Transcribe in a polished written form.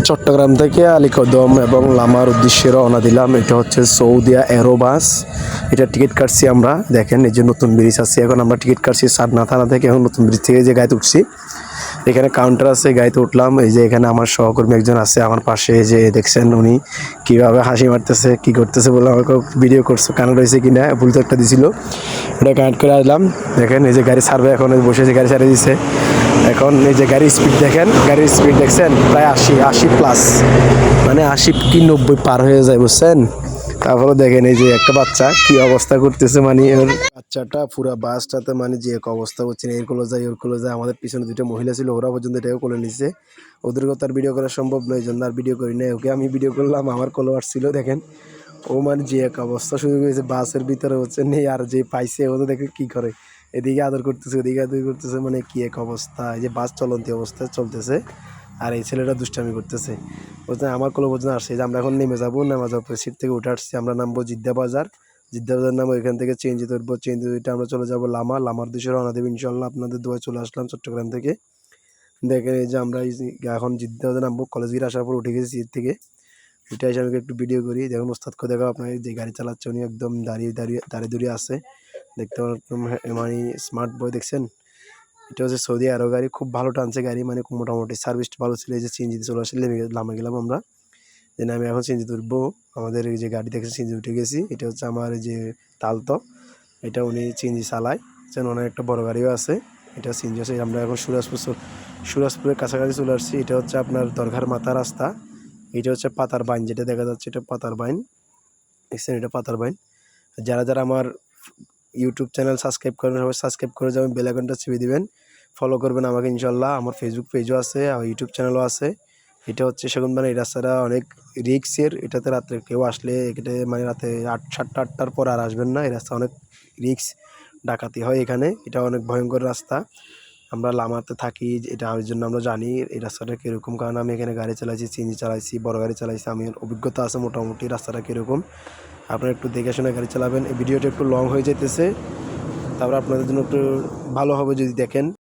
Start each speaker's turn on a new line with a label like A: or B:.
A: চট্টগ্রাম থেকে আলীকদম এবং লামার উদ্দেশ্যে রওনা দিলাম। এটা হচ্ছে সৌদিয়া এরোবাস। এটা টিকিট কাটছি আমরা। দেখেন এই যে নতুন ব্রিজ আছে, এখন আমরা টিকিট কাটছি সাদনা থানা থেকে। এখন নতুন ব্রিজ থেকে যে গাড়িতে উঠছি, এখানে কাউন্টার আছে, গাড়িতে উঠলাম। এই যে এখানে আমার সহকর্মী একজন আছে আমার পাশে, যে দেখছেন উনি কীভাবে হাসি মারতেছে, কী করতেছে বলে আমাকে ভিডিও করছে, কানেক্ট হয়েছে কিনা ভুল তো একটা দিছিল, এটা কানেক্ট করে আসলাম। দেখেন এই যে গাড়ি ছাড়বে, এখন বসে যে গাড়ি ছাড়িয়ে দিচ্ছে। এখন এই যে গাড়ির স্পিড দেখেন, গাড়ির স্পিড দেখছেন প্রায় 80 প্লাস, মানে 80 কি 90 পার হয়ে যায়, বুঝছেন। তারপরে দেখেন এই যে একটা বাচ্চা কি অবস্থা করতেছে, মানে ওর বাচ্চাটা পুরো বাসটাতে মানে যে এক অবস্থা হচ্ছে, এর কোলে যায় ওর কোলে যায়। আমাদের পিছনে দুটো মহিলা ছিল, ওরা পর্যন্ত এটাও কোলে নিচ্ছে। ওদের কথা আর ভিডিও করা সম্ভব নয়, এই জন্য আর ভিডিও করি না। ওকে আমি ভিডিও করলাম, আমার কোলে আসছিল। দেখেন ও মানে যে এক অবস্থা শুরু করেছে বাসের ভিতরে, হচ্ছে নেই। আর যে পাইছে ও তো দেখে কি করে, এদিকে আদর করতেছে ওদিকে আদর করতেছে, মানে কি এক অবস্থা। এই যে বাস চলন্তি অবস্থায় চলতেছে, আর এই ছেলেটা দুষ্টামি করতেছে। বলছে আমার কোলে পর্যন্ত আসছে। যে আমরা এখন নেমে যাবো, নেমে যাবো সিট থেকে উঠে আসছি। আমরা নামবো জিদ্দা বাজার, জিদ্দা বাজার নামবো, এখান থেকে চেঞ্জ ধরবো, চেঞ্জ ধরে আমরা চলে যাবো লামা, লামার দেশে রওনা দেবো ইনশাল্লাহ। আপনাদের দোয়ায় চলে আসলাম চট্টগ্রাম থেকে। দেখেন এই যে আমরা এখন জিদ্দা বাজার নামবো, কলেজ গিয়ে আসার পর উঠে গেছি সিট থেকে। এটা এসে আমি একটু ভিডিও করি। দেখুন ওস্তাদকে দেখো, আপনার যে গাড়ি চালাচ্ছে উনি একদম দাঁড়িয়ে দাঁড়িয়ে আছে, দেখতে একদম মানে স্মার্ট বয়, দেখছেন। এটা হচ্ছে সৌদি আরো গাড়ি, খুব ভালো টানছে গাড়ি, মানে মোটামুটি সার্ভিসটা ভালো ছিল। এই যে সিএনজিতে চলে আসলে লামে গেলাম আমরা, যে আমি এখন সিএনজি তুলবো। আমাদের এই যে গাড়ি দেখে সিএনজি উঠে গেছি। এটা হচ্ছে আমার এই যে তালতো, এটা উনি সিএনজি চালায়, ওনার একটা বড় গাড়িও আছে। এটা সিএনজি আছে। আমরা এখন সুরাজপুরের কাছাকাছি চলে আসছি। এটা হচ্ছে আপনার দরগার মাথা রাস্তা। এটা হচ্ছে পাতার বাইন, যেটা দেখা যাচ্ছে এটা পাতার বাইন, দেখছেন এটা পাতার বাইন। যারা যারা আমার ইউটিউব চ্যানেল সাবস্ক্রাইব করেন, সবাই সাবস্ক্রাইব করে যাবেন, বেল আইকনটা চেপে দিবেন, ফলো করবেন আমাকে ইনশাল্লাহ। আমার ফেসবুক পেজও আছে, আর ইউটিউব চ্যানেলও আছে। এটা হচ্ছে সেগুনবাড়ি, এই রাস্তাটা অনেক রিক্সের। এটাতে রাত্রে কেউ আসলে এটা মানে রাতে 7টা-8টার পর আর আসবেন না। এই রাস্তা অনেক রিক্স, ডাকাতি হয় এখানে, এটা অনেক ভয়ঙ্কর রাস্তা। আমরা লামাতে থাকি, এটা ওই জন্য আমরা জানি এই রাস্তাটা কীরকম, কারণ আমি এখানে গাড়ি চালাইছি, সিএনজি চালাইছি, বড় গাড়ি চালাইছি, আমি অভিজ্ঞতা আছে মোটামুটি রাস্তাটা কীরকম। আপনারা একটু দেখে শুনে গাড়ি চালাবেন। এই ভিডিওটা একটু লং হয়ে যেতেছে, তারপরে আপনাদের জন্য একটু ভালো হবে যদি দেখেন।